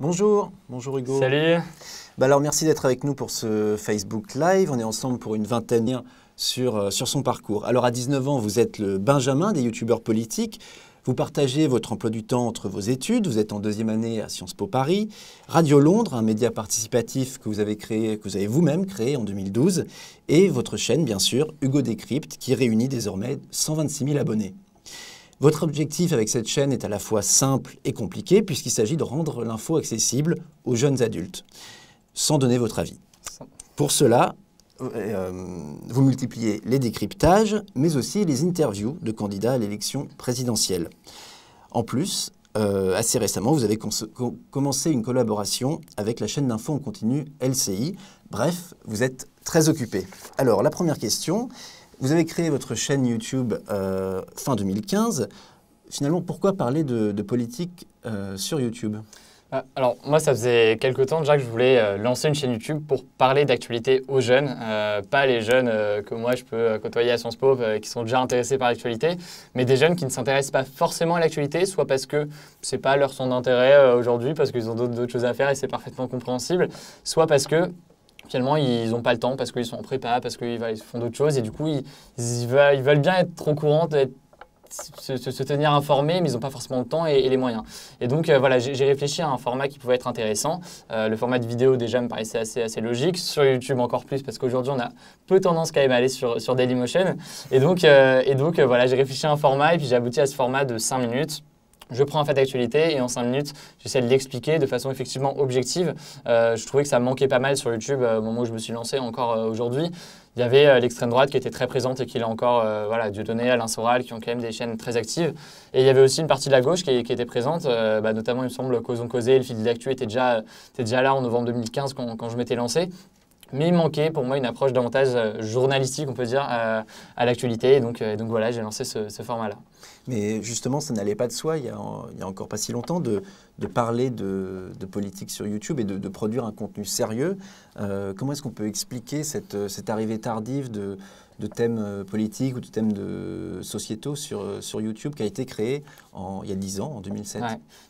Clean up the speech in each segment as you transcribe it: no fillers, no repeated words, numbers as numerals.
Bonjour, bonjour Hugo. Salut. Alors merci d'être avec nous pour ce Facebook Live. On est ensemble pour une vingtaine sur son parcours. Alors à 19 ans, vous êtes le Benjamin des youtubeurs politiques. Vous partagez votre emploi du temps entre vos études. Vous êtes en deuxième année à Sciences Po Paris. Radio Londres, un média participatif que vous avez vous-même créé en 2012. Et votre chaîne, bien sûr, Hugo Décrypte, qui réunit désormais 126 000 abonnés. Votre objectif avec cette chaîne est à la fois simple et compliqué puisqu'il s'agit de rendre l'info accessible aux jeunes adultes, sans donner votre avis. Pour cela, vous multipliez les décryptages, mais aussi les interviews de candidats à l'élection présidentielle. En plus, assez récemment, vous avez commencé une collaboration avec la chaîne d'info en continu LCI. Bref, vous êtes très occupé. Alors, la première question... Vous avez créé votre chaîne YouTube fin 2015. Finalement, pourquoi parler de politique sur YouTube ? Alors moi, ça faisait quelques temps déjà que je voulais lancer une chaîne YouTube pour parler d'actualité aux jeunes, pas les jeunes que moi je peux côtoyer à Sciences Po qui sont déjà intéressés par l'actualité, mais des jeunes qui ne s'intéressent pas forcément à l'actualité, soit parce que c'est pas leur centre d'intérêt aujourd'hui, parce qu'ils ont d'autres choses à faire et c'est parfaitement compréhensible, soit parce que finalement, ils n'ont pas le temps parce qu'ils sont en prépa, parce qu'ils font d'autres choses et du coup, ils veulent bien être au courant, se tenir informés, mais ils n'ont pas forcément le temps et les moyens. Et donc, voilà, j'ai réfléchi à un format qui pouvait être intéressant. Le format de vidéo, déjà, me paraissait assez logique. Sur YouTube, encore plus, parce qu'aujourd'hui, on a peu tendance quand même à aller sur Dailymotion. Et donc voilà, j'ai réfléchi à un format et puis j'ai abouti à ce format de 5 minutes. Je prends un fait d'actualité et en 5 minutes, j'essaie de l'expliquer de façon effectivement objective. Je trouvais que ça manquait pas mal sur YouTube au moment où je me suis lancé, encore aujourd'hui. Il y avait l'extrême droite qui était très présente et qui est encore, Dieudonné, Alain Soral, qui ont quand même des chaînes très actives. Et il y avait aussi une partie de la gauche qui était présente, notamment, il me semble, Causons Causé, le fil de l'actu était déjà là en novembre 2015 quand je m'étais lancé. Mais il manquait pour moi une approche davantage journalistique, on peut dire, à l'actualité. Et donc voilà, j'ai lancé ce format-là. Mais justement, ça n'allait pas de soi, il y a encore pas si longtemps, de parler de politique sur YouTube et de produire un contenu sérieux. Comment est-ce qu'on peut expliquer cette arrivée tardive de thèmes politiques ou de thèmes sociétaux sur YouTube qui a été créé il y a 10 ans, en 2007 ?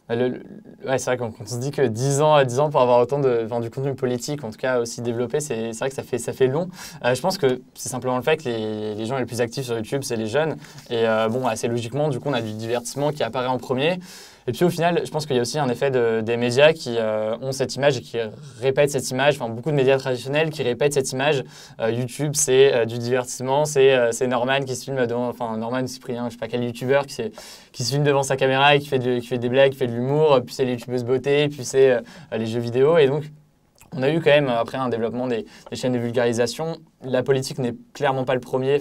Ouais, c'est vrai quand on se dit que 10 ans pour avoir autant du contenu politique, en tout cas aussi développé, c'est vrai que ça fait long. Je pense que c'est simplement le fait que les gens les plus actifs sur YouTube, c'est les jeunes. Et assez logiquement, du coup, on a du divertissement qui apparaît en premier. Et puis au final, je pense qu'il y a aussi un effet des médias qui ont cette image et qui répètent cette image. Enfin, beaucoup de médias traditionnels qui répètent cette image. YouTube, c'est du divertissement. C'est Norman qui se filme devant, Norman Cyprien, je sais pas quel youtubeur qui se filme devant sa caméra et qui fait des blagues, qui fait de l'humour. Puis c'est les youtubeuses beauté, puis c'est les jeux vidéo. Et donc, on a eu quand même, après un développement des chaînes de vulgarisation. La politique n'est clairement pas le premier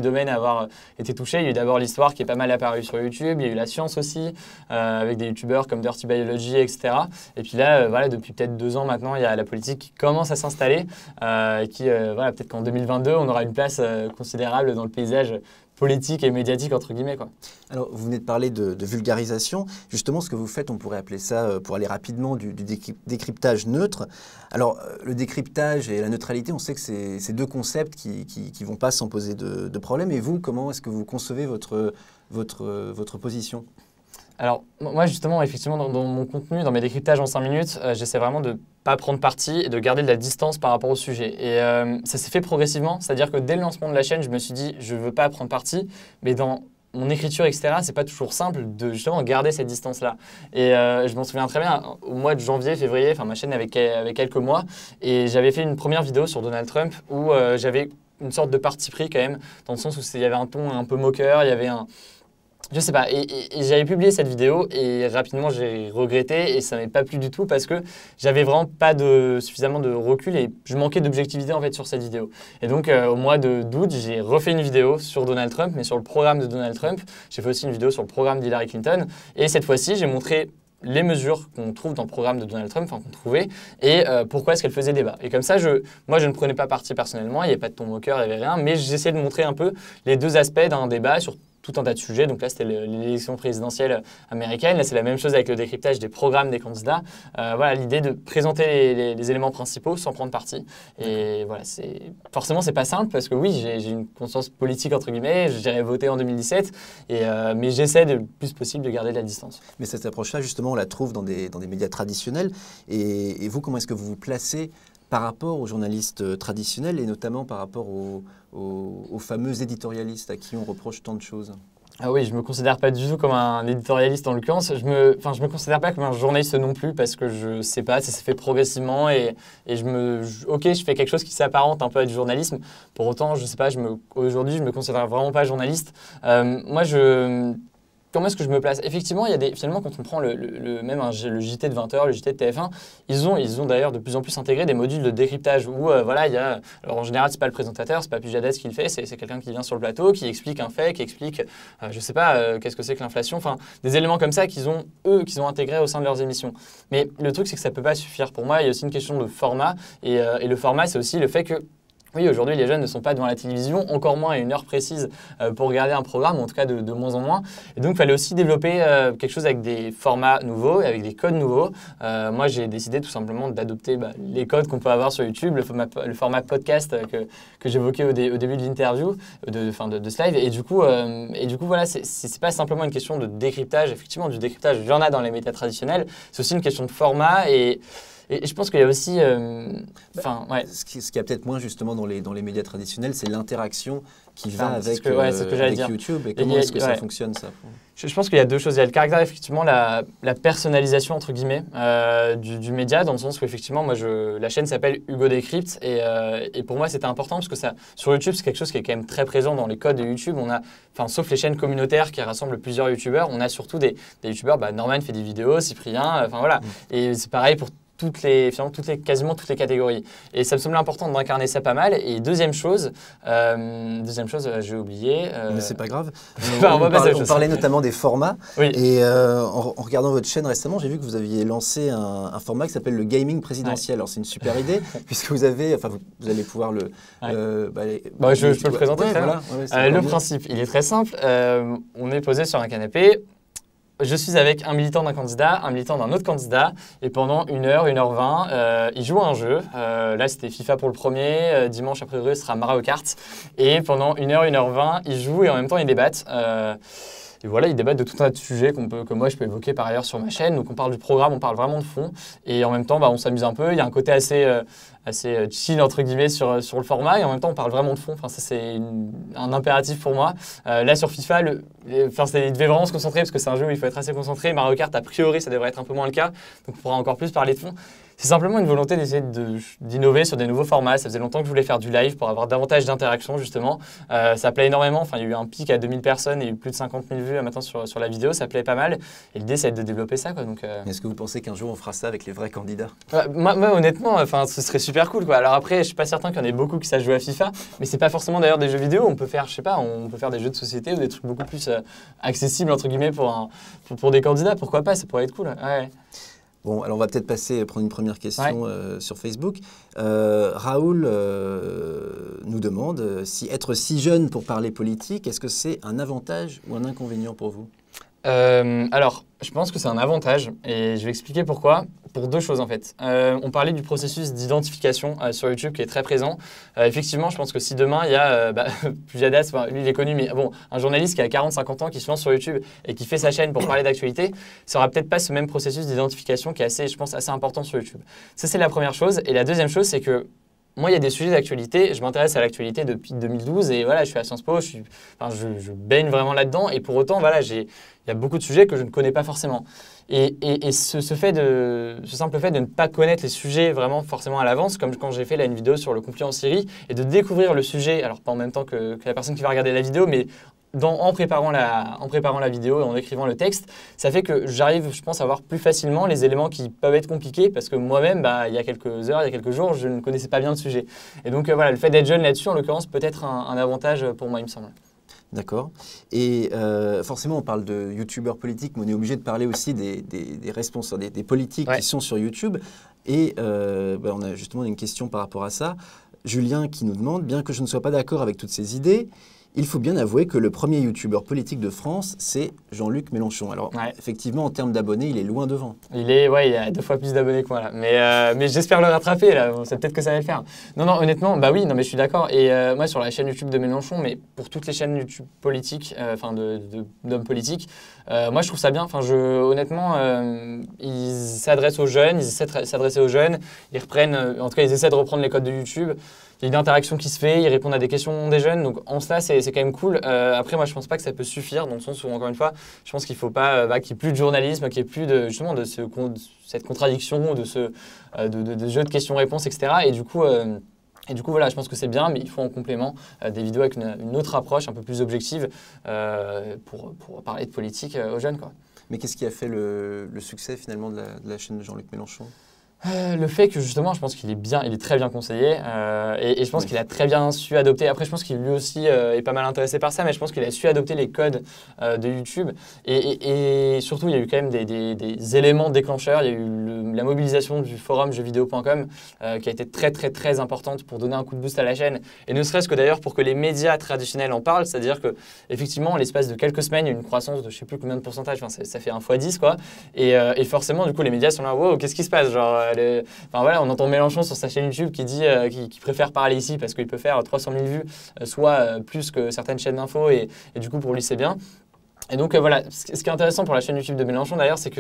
domaine à avoir été touché. Il y a eu d'abord l'histoire qui est pas mal apparue sur YouTube. Il y a eu la science aussi, avec des youtubeurs comme Dirty Biology, etc. Et puis là, depuis peut-être 2 ans maintenant, il y a la politique qui commence à s'installer. Peut-être qu'en 2022, on aura une place considérable dans le paysage politique et médiatique, entre guillemets, quoi. Alors, vous venez de parler de vulgarisation. Justement, ce que vous faites, on pourrait appeler ça, pour aller rapidement, du décryptage neutre. Alors, le décryptage et la neutralité, on sait que c'est 2 concepts qui vont pas sans poser de problème. Et vous, comment est-ce que vous concevez votre position ? Alors, moi, justement, effectivement, dans mon contenu, dans mes décryptages en 5 minutes, j'essaie vraiment de ne pas prendre parti et de garder de la distance par rapport au sujet. Et ça s'est fait progressivement, c'est-à-dire que dès le lancement de la chaîne, je me suis dit, je ne veux pas prendre parti, mais dans mon écriture, etc., c'est pas toujours simple de justement garder cette distance-là. Et je m'en souviens très bien, au mois de janvier, février, ma chaîne avait quelques mois, et j'avais fait une première vidéo sur Donald Trump où j'avais une sorte de parti pris quand même, dans le sens où il y avait un ton un peu moqueur, il y avait je sais pas, et j'avais publié cette vidéo et rapidement j'ai regretté et ça m'avait pas plu du tout parce que j'avais vraiment pas suffisamment de recul et je manquais d'objectivité en fait sur cette vidéo. Et donc au mois d'août, j'ai refait une vidéo sur Donald Trump, mais sur le programme de Donald Trump. J'ai fait aussi une vidéo sur le programme d'Hillary Clinton et cette fois-ci, j'ai montré les mesures qu'on trouve dans le programme de Donald Trump, qu'on trouvait, et pourquoi est-ce qu'elle faisait débat. Et comme ça, moi, je ne prenais pas parti personnellement, il n'y avait pas de ton moqueur, il n'y avait rien, mais j'essayais de montrer un peu les 2 aspects d'un débat sur tout un tas de sujets. Donc là, c'était l'élection présidentielle américaine. Là, c'est la même chose avec le décryptage des programmes des candidats. Voilà, l'idée de présenter les éléments principaux sans prendre parti. Et voilà, forcément, c'est pas simple parce que oui, j'ai une conscience politique, entre guillemets. J'irai voter en 2017, mais j'essaie le plus possible de garder de la distance. Mais cette approche-là, justement, on la trouve dans des médias traditionnels. Et vous, comment est-ce que vous vous placez par rapport aux journalistes traditionnels et notamment par rapport aux fameux éditorialistes à qui on reproche tant de choses? Ah oui, je me considère pas du tout comme un éditorialiste en l'occurrence. Je me considère pas comme un journaliste non plus parce que je sais pas, ça s'est fait progressivement et ok, je fais quelque chose qui s'apparente un peu à du journalisme. Pour autant, je sais pas, aujourd'hui, je me considère vraiment pas journaliste. Comment est-ce que je me place? Effectivement, il y a finalement, quand on prend le JT de 20h, le JT de TF1, ils ont d'ailleurs de plus en plus intégré des modules de décryptage où, voilà, alors en général, c'est pas le présentateur, c'est pas Pujadas qui le fait, c'est quelqu'un qui vient sur le plateau, qui explique un fait, qui explique, je sais pas, qu'est-ce que c'est que l'inflation, enfin, des éléments comme ça qu'ils ont intégrés au sein de leurs émissions. Mais le truc, c'est que ça peut pas suffire. Pour moi, il y a aussi une question de format, et le format, c'est aussi le fait que oui, aujourd'hui, les jeunes ne sont pas devant la télévision, encore moins à une heure précise pour regarder un programme, ou en tout cas de moins en moins. Et donc, il fallait aussi développer quelque chose avec des formats nouveaux, et avec des codes nouveaux. Moi, j'ai décidé tout simplement d'adopter les codes qu'on peut avoir sur YouTube, le format podcast que j'évoquais au début de l'interview, de ce live. Et du coup, voilà, c'est pas simplement une question de décryptage. Effectivement, du décryptage, il y en a dans les médias traditionnels. C'est aussi une question de format et je pense qu'il y a aussi... ouais. Ce qu'il y a peut-être moins justement dans les médias traditionnels, c'est l'interaction qui va avec YouTube. Et comment est-ce que ça fonctionne, ça? Je pense qu'il y a deux choses. Il y a le caractère, effectivement, la personnalisation, entre guillemets, du média, dans le sens où, effectivement, la chaîne s'appelle Hugo Décrypte. Et pour moi, c'était important parce que sur YouTube, c'est quelque chose qui est quand même très présent dans les codes de YouTube. Sauf les chaînes communautaires qui rassemblent plusieurs YouTubeurs, on a surtout des YouTubeurs. Norman fait des vidéos, Cyprien, voilà. Et c'est pareil pour quasiment toutes les catégories. Et ça me semblait important d'incarner ça pas mal. Et deuxième chose, j'ai oublié. Mais c'est pas grave. On parlait notamment des formats. Oui. Et en regardant votre chaîne récemment, j'ai vu que vous aviez lancé un format qui s'appelle le gaming présidentiel. Alors c'est une super idée puisque vous allez pouvoir le. Je peux le présenter. Le principe, il est très simple. On est posé sur un canapé. Je suis avec un militant d'un candidat, un militant d'un autre candidat, et pendant 1h, 1h20, ils jouent à un jeu. Là, c'était FIFA pour le premier, dimanche après-midi, ce sera Mario Kart. Et pendant 1h, 1h20, ils jouent et en même temps, ils débattent. Et voilà, ils débattent de tout un tas de sujets que moi, je peux évoquer par ailleurs sur ma chaîne. Donc, on parle du programme, on parle vraiment de fond. Et en même temps, on s'amuse un peu. Il y a un côté assez chill, entre guillemets, sur le format. Et en même temps, on parle vraiment de fond. Enfin, ça, c'est un impératif pour moi. Là, sur FIFA, il devait vraiment se concentrer parce que c'est un jeu où il faut être assez concentré. Mario Kart, a priori, ça devrait être un peu moins le cas. Donc, on pourra encore plus parler de fond. C'est simplement une volonté d'essayer d'innover sur des nouveaux formats. Ça faisait longtemps que je voulais faire du live pour avoir davantage d'interactions, justement. Ça plaît énormément. Enfin, il y a eu un pic à 2000 personnes et il y a eu plus de 50 000 vues maintenant sur la vidéo. Ça plaît pas mal. Et l'idée, c'est de développer ça, quoi. Donc, Est-ce que vous pensez qu'un jour, on fera ça avec les vrais candidats? Moi, honnêtement, ce serait super cool, quoi. Alors après, je suis pas certain qu'il y en ait beaucoup qui sachent jouer à FIFA, mais c'est pas forcément d'ailleurs des jeux vidéo. On peut faire, je sais pas, on peut faire des jeux de société ou des trucs beaucoup plus accessibles, entre guillemets, pour des candidats. Pourquoi pas? Ça pourrait être cool. Ouais. Bon, alors on va peut-être prendre une première question sur Facebook. Raoul nous demande si être si jeune pour parler politique, est-ce que c'est un avantage ou un inconvénient pour vous? Alors, je pense que c'est un avantage et je vais expliquer pourquoi. Pour deux choses en fait. On parlait du processus d'identification sur YouTube qui est très présent. Effectivement, je pense que si demain il y a Pujadas, lui il est connu, mais bon, un journaliste qui a 40-50 ans qui se lance sur YouTube et qui fait sa chaîne pour parler d'actualité, ça aura peut-être pas ce même processus d'identification qui est assez, je pense, assez important sur YouTube. Ça c'est la première chose. Et la deuxième chose, c'est que moi, il y a des sujets d'actualité. Je m'intéresse à l'actualité depuis 2012 et voilà, je suis à Sciences Po, je baigne vraiment là-dedans. Et pour autant, voilà, il y a beaucoup de sujets que je ne connais pas forcément. Et ce simple fait de ne pas connaître les sujets vraiment forcément à l'avance, comme quand j'ai fait là une vidéo sur le conflit en Syrie, et de découvrir le sujet, alors pas en même temps que la personne qui va regarder la vidéo, mais en préparant la vidéo et en écrivant le texte, ça fait que j'arrive, je pense, à voir plus facilement les éléments qui peuvent être compliqués parce que moi-même, il y a quelques heures, il y a quelques jours, je ne connaissais pas bien le sujet. Et donc voilà, le fait d'être jeune là-dessus, en l'occurrence, peut être un avantage pour moi, il me semble. D'accord. Et forcément, on parle de youtubeurs politiques, mais on est obligé de parler aussi des responsables, des politiques qui sont sur YouTube. Et on a justement une question par rapport à ça. Julien qui nous demande, bien que je ne sois pas d'accord avec toutes ces idées, Il faut bien avouer que le premier youtubeur politique de France, c'est Jean-Luc Mélenchon. Alors, effectivement, en termes d'abonnés, il est loin devant. Il a 2 fois plus d'abonnés que moi, là. Mais j'espère le rattraper, là. Bon, c'est peut-être que ça va le faire. Non, honnêtement, bah oui, non, mais je suis d'accord. Et moi, sur la chaîne YouTube de Mélenchon, mais pour toutes les chaînes YouTube politiques, d'hommes politiques, moi, je trouve ça bien. Honnêtement, ils s'adressent aux jeunes, ils essaient de s'adresser aux jeunes. Ils reprennent, en tout cas, ils essaient de reprendre les codes de YouTube. Il y a une interaction qui se fait, ils répondent à des questions des jeunes, donc en cela, c'est quand même cool. Après, moi, je pense pas que ça peut suffire, dans le sens où, encore une fois, je pense qu'il faut pas qu'il n'y ait plus de journalisme, qu'il n'y ait plus de, justement de cette contradiction, de ce jeu de questions-réponses, etc. Et du coup, voilà, je pense que c'est bien, mais il faut en complément des vidéos avec une autre approche, un peu plus objective, pour parler de politique aux jeunes, quoi. Mais qu'est-ce qui a fait le succès, finalement, de la chaîne de Jean-Luc Mélenchon ? Le fait que justement, je pense qu'il est très bien conseillé et je pense qu'il a très bien su adopter. Après, je pense qu'il lui aussi est pas mal intéressé par ça, mais je pense qu'il a su adopter les codes de YouTube et surtout, il y a eu quand même des éléments déclencheurs. Il y a eu la mobilisation du forum jeuxvideo.com qui a été très, très, très importante pour donner un coup de boost à la chaîne et ne serait-ce que d'ailleurs pour que les médias traditionnels en parlent, c'est-à-dire que effectivement, en l'espace de quelques semaines, il y a eu une croissance de je sais plus combien de pourcentage, ça fait 1 fois 10 quoi. Et forcément, du coup, les médias sont là, wow, qu'est-ce qui se passe, genre. On entend Mélenchon sur sa chaîne YouTube qui dit qu'il préfère parler ici parce qu'il peut faire 300 000 vues, soit plus que certaines chaînes d'infos et du coup pour lui c'est bien. Et donc voilà, ce qui est intéressant pour la chaîne YouTube de Mélenchon d'ailleurs, c'est que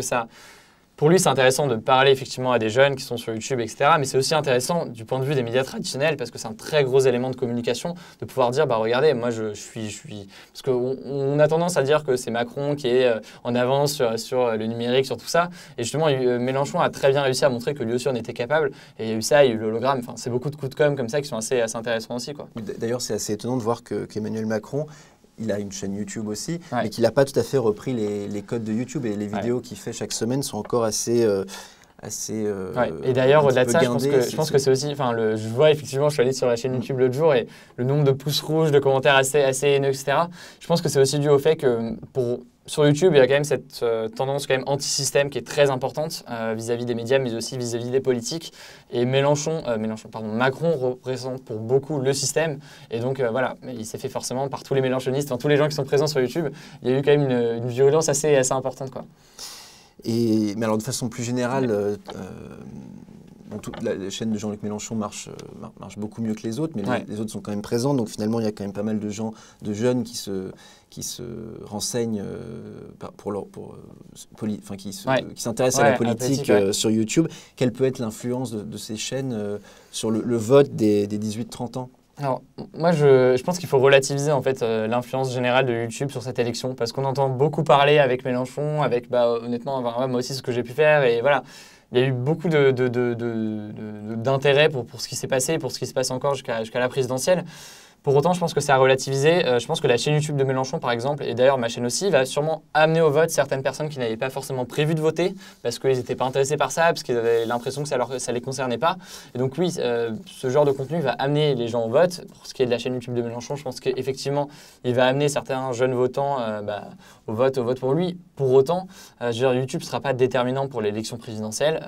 pour lui, c'est intéressant de parler effectivement à des jeunes qui sont sur YouTube, etc. Mais c'est aussi intéressant du point de vue des médias traditionnels parce que c'est un très gros élément de communication de pouvoir dire, bah regardez, moi je suis... Parce qu'on a tendance à dire que c'est Macron qui est en avance sur le numérique, sur tout ça. Et justement, Mélenchon a très bien réussi à montrer que lui aussi en était capable. Et il y a eu ça, il y a eu l'hologramme. Enfin, c'est beaucoup de coups de com' comme ça qui sont assez intéressants aussi, quoi. D'ailleurs, c'est assez étonnant de voir qu'Emmanuel Macron, il a une chaîne YouTube aussi, mais qu'il n'a pas tout à fait repris les codes de YouTube et les vidéos qu'il fait chaque semaine sont encore assez et d'ailleurs, au-delà de ça, je pense que c'est aussi, je vois effectivement, je suis allé sur la chaîne YouTube l'autre jour et le nombre de pouces rouges, de commentaires assez haineux, etc. Je pense que c'est aussi dû au fait que sur YouTube, il y a quand même cette tendance quand même anti-système qui est très importante vis-à-vis des médias, mais aussi vis-à-vis des politiques. Et Macron représente pour beaucoup le système. Et donc voilà, il s'est fait forcément par tous les mélenchonistes, tous les gens qui sont présents sur YouTube, il y a eu quand même une virulence assez importante, quoi. Mais alors de façon plus générale, la chaîne de Jean-Luc Mélenchon marche beaucoup mieux que les autres, mais les autres sont quand même présents. Donc finalement, il y a quand même pas mal de gens, de jeunes qui se renseignent qui s'intéressent à la politique sur YouTube. Quelle peut être l'influence de ces chaînes sur le vote des 18-30 ans ? Alors, moi, je pense qu'il faut relativiser en fait l'influence générale de YouTube sur cette élection parce qu'on entend beaucoup parler avec Mélenchon, honnêtement, moi aussi, ce que j'ai pu faire et voilà. Il y a eu beaucoup d'intérêt pour ce qui s'est passé, pour ce qui se passe encore jusqu'à la présidentielle. Pour autant, je pense que c'est à relativiser. Je pense que la chaîne YouTube de Mélenchon, par exemple, et d'ailleurs ma chaîne aussi, va sûrement amener au vote certaines personnes qui n'avaient pas forcément prévu de voter parce qu'ils n'étaient pas intéressés par ça, parce qu'ils avaient l'impression que ça ne les concernait pas. Et donc oui, ce genre de contenu va amener les gens au vote. Pour ce qui est de la chaîne YouTube de Mélenchon, je pense qu'effectivement, il va amener certains jeunes votants au vote pour lui. Pour autant, YouTube ne sera pas déterminant pour l'élection présidentielle.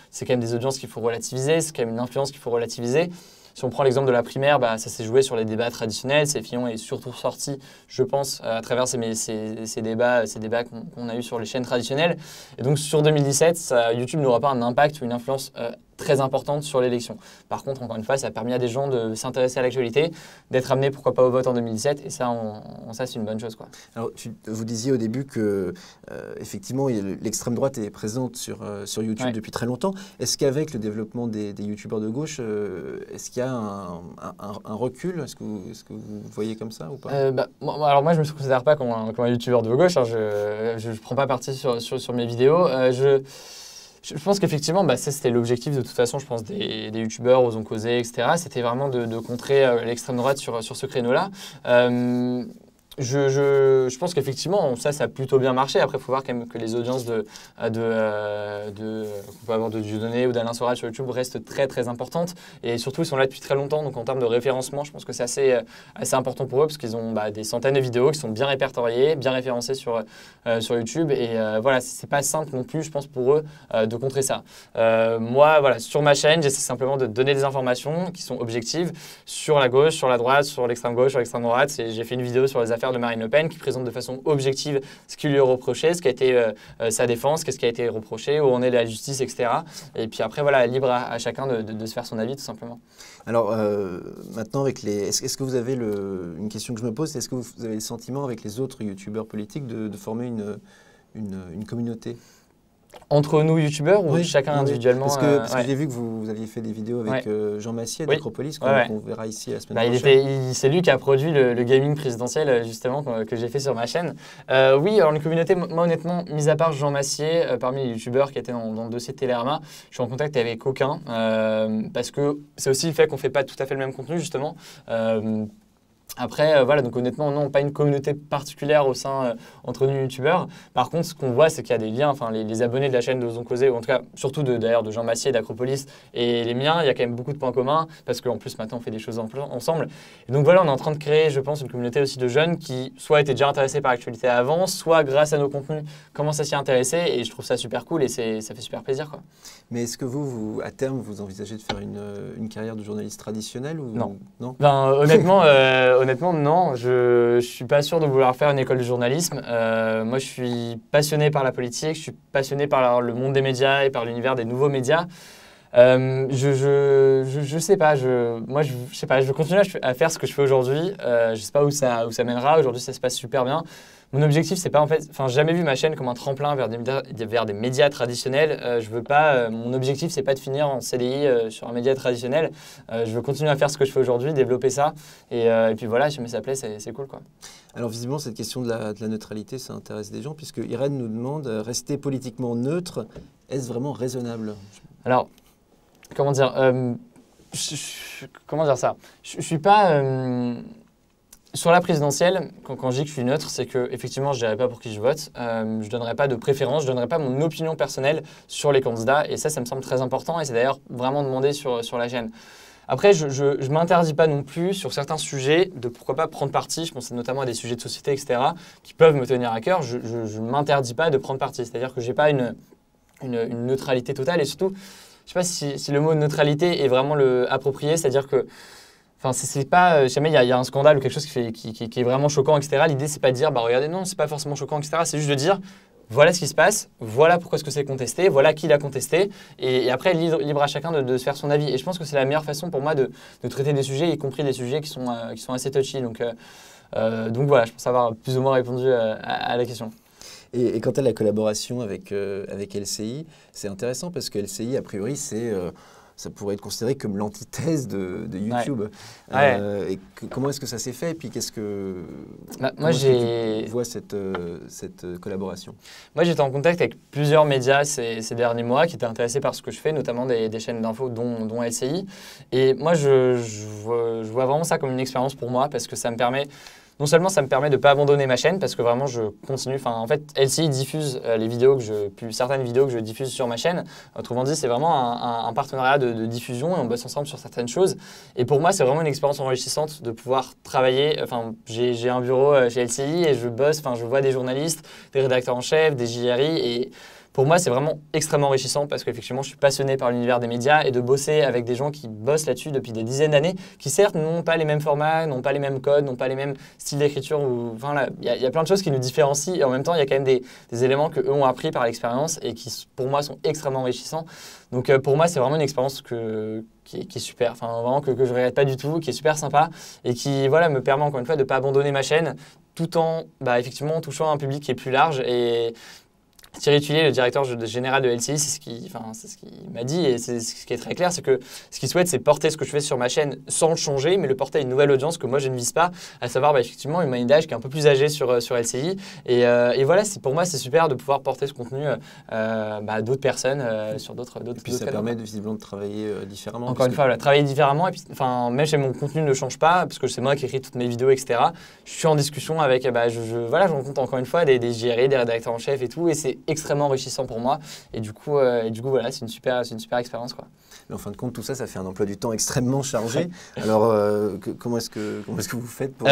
C'est quand même des audiences qu'il faut relativiser, c'est quand même une influence qu'il faut relativiser. Si on prend l'exemple de la primaire, ça s'est joué sur les débats traditionnels. Fillon est surtout sorti, je pense, à travers ces débats qu'on a eus sur les chaînes traditionnelles. Et donc sur 2017, YouTube n'aura pas un impact ou une influence très importante sur l'élection. Par contre, encore une fois, ça a permis à des gens de s'intéresser à l'actualité, d'être amenés, pourquoi pas, au vote en 2017. Et ça, c'est une bonne chose, quoi. Alors, vous disiez au début que, effectivement, l'extrême droite est présente sur YouTube depuis très longtemps. Est-ce qu'avec le développement des youtubeurs de gauche, est-ce qu'il y a un recul ? Est-ce que vous voyez comme ça ou pas ? Alors moi, je ne me considère pas comme un youtubeur de gauche. Hein. Je ne prends pas parti sur mes vidéos. Je pense qu'effectivement, ça c'était l'objectif de toute façon, je pense, des youtubeurs, Osons Causer, etc. C'était vraiment de contrer l'extrême droite sur ce créneau-là. Je pense qu'effectivement, ça a plutôt bien marché. Après, il faut voir quand même que les audiences qu'on peut avoir de Dieudonné ou d'Alain Soral sur YouTube restent très, très importantes. Et surtout, ils sont là depuis très longtemps. Donc, en termes de référencement, je pense que c'est assez important pour eux parce qu'ils ont des centaines de vidéos qui sont bien répertoriées, bien référencées sur YouTube. Et voilà, c'est pas simple non plus, je pense, pour eux de contrer ça. Moi, voilà, sur ma chaîne, j'essaie simplement de donner des informations qui sont objectives sur la gauche, sur la droite, sur l'extrême gauche, sur l'extrême droite. J'ai fait une vidéo sur les affaires de Marine Le Pen qui présente de façon objective ce qui lui est reproché, ce qui a été sa défense, qu'est-ce qui a été reproché, où en est la justice, etc. Et puis après, voilà, libre à chacun de se faire son avis, tout simplement. Alors, maintenant, est-ce que vous avez une question que je me pose, c'est est-ce que vous avez le sentiment avec les autres youtubeurs politiques de former une communauté? Entre nous, youtubeurs, ou oui, chacun individuellement? Parce que j'ai vu que vous aviez fait des vidéos avec Jean Massier d'Acropolis, qu'on verra ici la semaine prochaine. C'est lui qui a produit le gaming présidentiel, justement, que j'ai fait sur ma chaîne. Oui, alors une communauté, moi honnêtement, mis à part Jean Massier, parmi les youtubeurs qui étaient dans le dossier de Télérama, je suis en contact avec aucun, parce que c'est aussi le fait qu'on ne fait pas tout à fait le même contenu, justement. Après, voilà, donc honnêtement, non, pas une communauté particulière au sein entre nous youtubeurs. Par contre, ce qu'on voit, c'est qu'il y a des liens, enfin, les abonnés de la chaîne d'Osons Causer, ou en tout cas, surtout d'ailleurs de Jean Massier, d'Acropolis et les miens, il y a quand même beaucoup de points communs, parce qu'en plus, maintenant, on fait des choses ensemble. Et donc voilà, on est en train de créer, je pense, une communauté aussi de jeunes qui soit étaient déjà intéressés par l'actualité avant, soit grâce à nos contenus, commencent à s'y intéresser, et je trouve ça super cool, et ça fait super plaisir, quoi. Mais est-ce que à terme, vous envisagez de faire une carrière de journaliste traditionnelle ou... Non. Non. Ben, honnêtement, non. Je ne suis pas sûr de vouloir faire une école de journalisme. Moi, je suis passionné par la politique, je suis passionné par le monde des médias et par l'univers des nouveaux médias. Je sais pas, moi, je sais pas, je veux continuer à faire ce que je fais aujourd'hui. Je sais pas où ça mènera. Aujourd'hui, ça se passe super bien. Mon objectif, c'est pas en fait, j'ai jamais vu ma chaîne comme un tremplin vers des médias traditionnels. Je veux pas, mon objectif, c'est pas de finir en CDI sur un média traditionnel. Je veux continuer à faire ce que je fais aujourd'hui, développer ça. Et puis voilà, si jamais ça plaît, c'est cool, quoi. Alors visiblement, cette question de la neutralité, ça intéresse des gens, puisque Irène nous demande, rester politiquement neutre, est-ce vraiment raisonnable? Alors, comment dire comment dire ça? Je suis pas... Sur la présidentielle, quand je dis que je suis neutre, c'est que effectivement, je ne dirai pas pour qui je vote. Je ne donnerai pas de préférence, je ne donnerai pas mon opinion personnelle sur les candidats. Et ça me semble très important. Et c'est d'ailleurs vraiment demandé sur la chaîne. Après, je ne m'interdis pas non plus sur certains sujets de pourquoi pas prendre parti. Je pense notamment à des sujets de société, etc., qui peuvent me tenir à cœur. Je ne m'interdis pas de prendre parti. C'est-à-dire que je n'ai pas une neutralité totale. Et surtout, je ne sais pas si le mot neutralité est vraiment approprié. C'est-à-dire que enfin, c'est pas, jamais il y a un scandale ou quelque chose qui est vraiment choquant, etc. L'idée, c'est pas de dire, bah regardez, non, c'est pas forcément choquant, etc. C'est juste de dire, voilà ce qui se passe, voilà pourquoi est-ce que c'est contesté, voilà qui l'a contesté. Et après, libre à chacun de se faire son avis. Et je pense que c'est la meilleure façon pour moi de traiter des sujets, y compris des sujets qui sont assez touchy. Donc voilà, je pense avoir plus ou moins répondu à la question. Et quant à la collaboration avec LCI, c'est intéressant parce que LCI, a priori, ça pourrait être considéré comme l'antithèse de YouTube. Et comment est-ce que ça s'est fait? Et puis comment tu vois cette collaboration? Moi, j'étais en contact avec plusieurs médias ces derniers mois qui étaient intéressés par ce que je fais, notamment des chaînes d'infos dont LCI. Et moi, je vois vraiment ça comme une expérience pour moi parce que ça me permet... Non seulement ça me permet de ne pas abandonner ma chaîne parce que vraiment je continue, en fait LCI diffuse certaines vidéos que je diffuse sur ma chaîne. Autrement dit, c'est vraiment un partenariat de diffusion et on bosse ensemble sur certaines choses. Et pour moi, c'est vraiment une expérience enrichissante de pouvoir travailler. Enfin, j'ai un bureau chez LCI et je bosse, je vois des journalistes, des rédacteurs en chef, des JRI et pour moi, c'est vraiment extrêmement enrichissant parce qu'effectivement, je suis passionné par l'univers des médias et de bosser avec des gens qui bossent là-dessus depuis des dizaines d'années, qui certes n'ont pas les mêmes formats, n'ont pas les mêmes codes, n'ont pas les mêmes styles d'écriture. Il y a plein de choses qui nous différencient et en même temps, il y a quand même des éléments qu'eux ont appris par l'expérience et qui, pour moi, sont extrêmement enrichissants. Donc pour moi, c'est vraiment une expérience qui est super, vraiment que je ne regrette pas du tout, qui est super sympa et qui me permet encore une fois de ne pas abandonner ma chaîne tout en effectivement touchant un public qui est plus large. Thierry Tuillier, le directeur général de LCI, c'est ce qu'il m'a dit et c'est ce qui est très clair, c'est que ce qu'il souhaite, c'est porter ce que je fais sur ma chaîne sans le changer, mais le porter à une nouvelle audience que moi je ne vise pas, à savoir effectivement une moyenne d'âge qui est un peu plus âgée sur LCI. Et voilà, pour moi, c'est super de pouvoir porter ce contenu à d'autres personnes sur d'autres Et puis ça permet visiblement de travailler différemment. Encore une fois, voilà, travailler différemment. Et puis, même si mon contenu ne change pas, parce que c'est moi qui écris toutes mes vidéos, etc., je suis en discussion avec, je rencontre encore une fois des JRI, des rédacteurs en chef et tout, et c'est extrêmement enrichissant pour moi. Et du coup voilà, c'est une super expérience, quoi. Mais en fin de compte, tout ça, ça fait un emploi du temps extrêmement chargé. Alors, comment est-ce que vous faites pour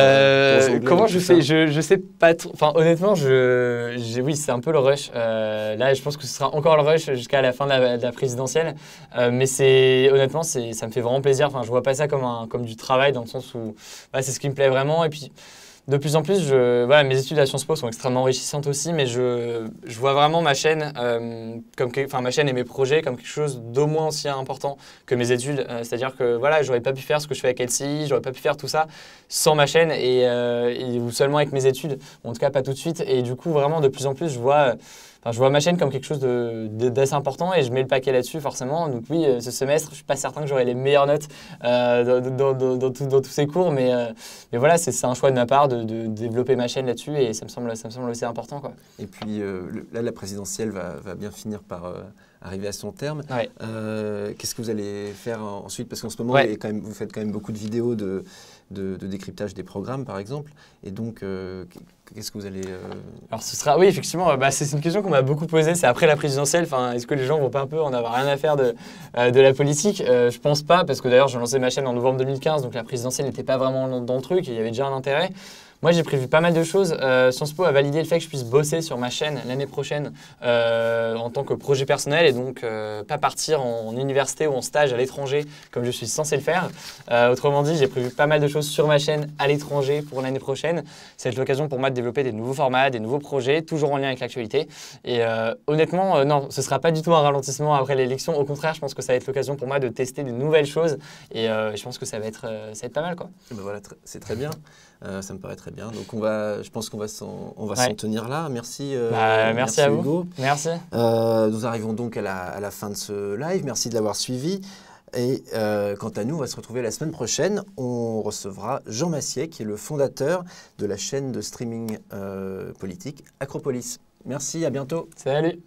comment je fais? Je sais pas trop. Enfin, honnêtement, oui, c'est un peu le rush. Là, je pense que ce sera encore le rush jusqu'à la fin de la présidentielle. Mais honnêtement, ça me fait vraiment plaisir. Enfin, je vois pas ça comme du travail dans le sens où c'est ce qui me plaît vraiment. Et puis, de plus en plus, mes études à Sciences Po sont extrêmement enrichissantes aussi, mais je vois vraiment ma chaîne, ma chaîne et mes projets comme quelque chose d'au moins aussi important que mes études. C'est-à-dire que j'aurais pas pu faire ce que je fais avec LCI, j'aurais pas pu faire tout ça sans ma chaîne ou seulement avec mes études, en tout cas pas tout de suite. Et du coup, vraiment, de plus en plus, je vois ma chaîne comme quelque chose d'assez important et je mets le paquet là-dessus forcément. Donc oui, ce semestre, je ne suis pas certain que j'aurai les meilleures notes dans tous ces cours, mais voilà, c'est un choix de ma part de développer ma chaîne là-dessus et ça me semble assez important, quoi. Et puis là, la présidentielle va bien finir par arriver à son terme. Ouais. Qu'est-ce que vous allez faire ensuite? Parce qu'en ce moment, vous faites quand même beaucoup de vidéos de décryptage des programmes, par exemple. Et donc, qu'est-ce que vous allez… Alors, oui, effectivement, c'est une question qu'on m'a beaucoup posée. C'est après la présidentielle. Est-ce que les gens vont pas un peu en avoir rien à faire de la politique? Je pense pas, parce que d'ailleurs, j'ai lancé ma chaîne en novembre 2015, donc la présidentielle n'était pas vraiment dans le truc. Il y avait déjà un intérêt. Moi, j'ai prévu pas mal de choses. Sciences Po a validé le fait que je puisse bosser sur ma chaîne l'année prochaine en tant que projet personnel et donc pas partir en université ou en stage à l'étranger comme je suis censé le faire. Autrement dit, j'ai prévu pas mal de choses sur ma chaîne à l'étranger pour l'année prochaine. Ça va être l'occasion pour moi de développer des nouveaux formats, des nouveaux projets, toujours en lien avec l'actualité. Et honnêtement, non, ce ne sera pas du tout un ralentissement après l'élection. Au contraire, je pense que ça va être l'occasion pour moi de tester des nouvelles choses et je pense que ça va être pas mal, quoi. Ben voilà, c'est très bien. Ça me paraît très bien. Donc je pense qu'on va s'en tenir là. Merci. Merci à vous. Hugo. Merci. Nous arrivons donc à la fin de ce live. Merci de l'avoir suivi. Et quant à nous, on va se retrouver la semaine prochaine. On recevra Jean Massier, qui est le fondateur de la chaîne de streaming politique Acropolis. Merci, à bientôt. Salut.